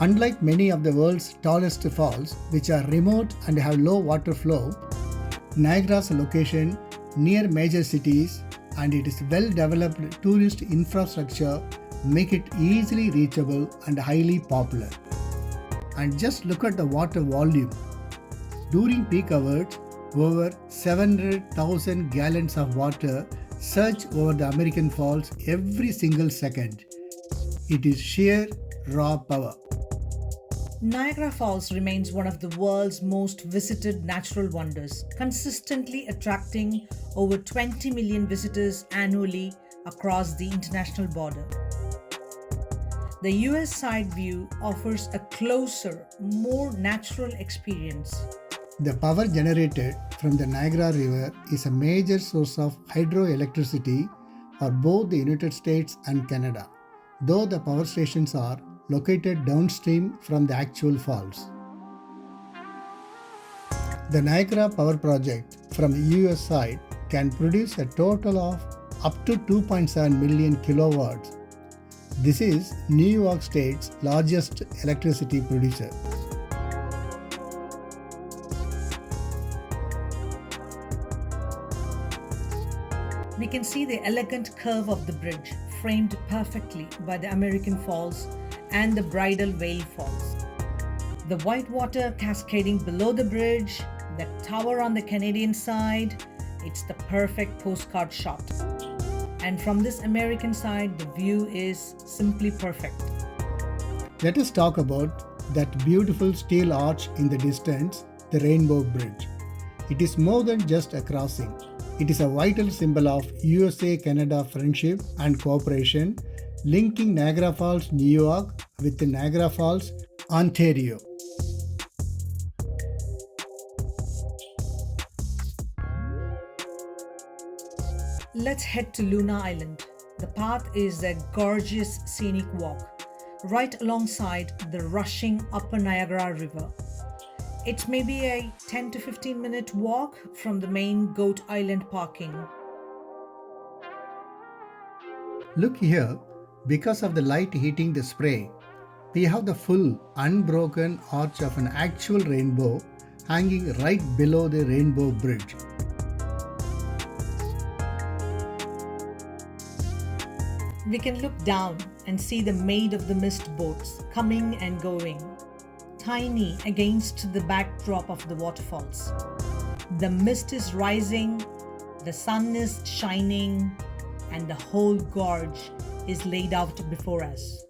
Unlike many of the world's tallest falls, which are remote and have low water flow, Niagara's location near major cities and its well-developed tourist infrastructure make it easily reachable and highly popular. And just look at the water volume. During peak hours, over 700,000 gallons of water surge over the American Falls every single second. It is sheer raw power. Niagara Falls remains one of the world's most visited natural wonders, consistently attracting over 20 million visitors annually across the international border. The US side view offers a closer, more natural experience. The power generated from the Niagara River is a major source of hydroelectricity for both the United States and Canada, though the power stations are located downstream from the actual falls. The Niagara Power Project from the US side can produce a total of up to 2.7 million kilowatts. This is New York State's largest electricity producer. We can see the elegant curve of the bridge, framed perfectly by the American Falls and the Bridal Veil Falls. The white water cascading below the bridge, the tower on the Canadian side, it's the perfect postcard shot. And from this American side, the view is simply perfect. Let us talk about that beautiful steel arch in the distance, the Rainbow Bridge. It is more than just a crossing. It is a vital symbol of USA-Canada friendship and cooperation, linking Niagara Falls, New York with Niagara Falls, Ontario. Let's head to Luna Island. The path is a gorgeous scenic walk, right alongside the rushing Upper Niagara River. It's maybe a 10 to 15 minute walk from the main Goat Island parking. Look here, because of the light hitting the spray, we have the full unbroken arch of an actual rainbow hanging right below the Rainbow Bridge. We can look down and see the Maid of the Mist boats coming and going, tiny against the backdrop of the waterfalls. The mist is rising, the sun is shining, and the whole gorge is laid out before us.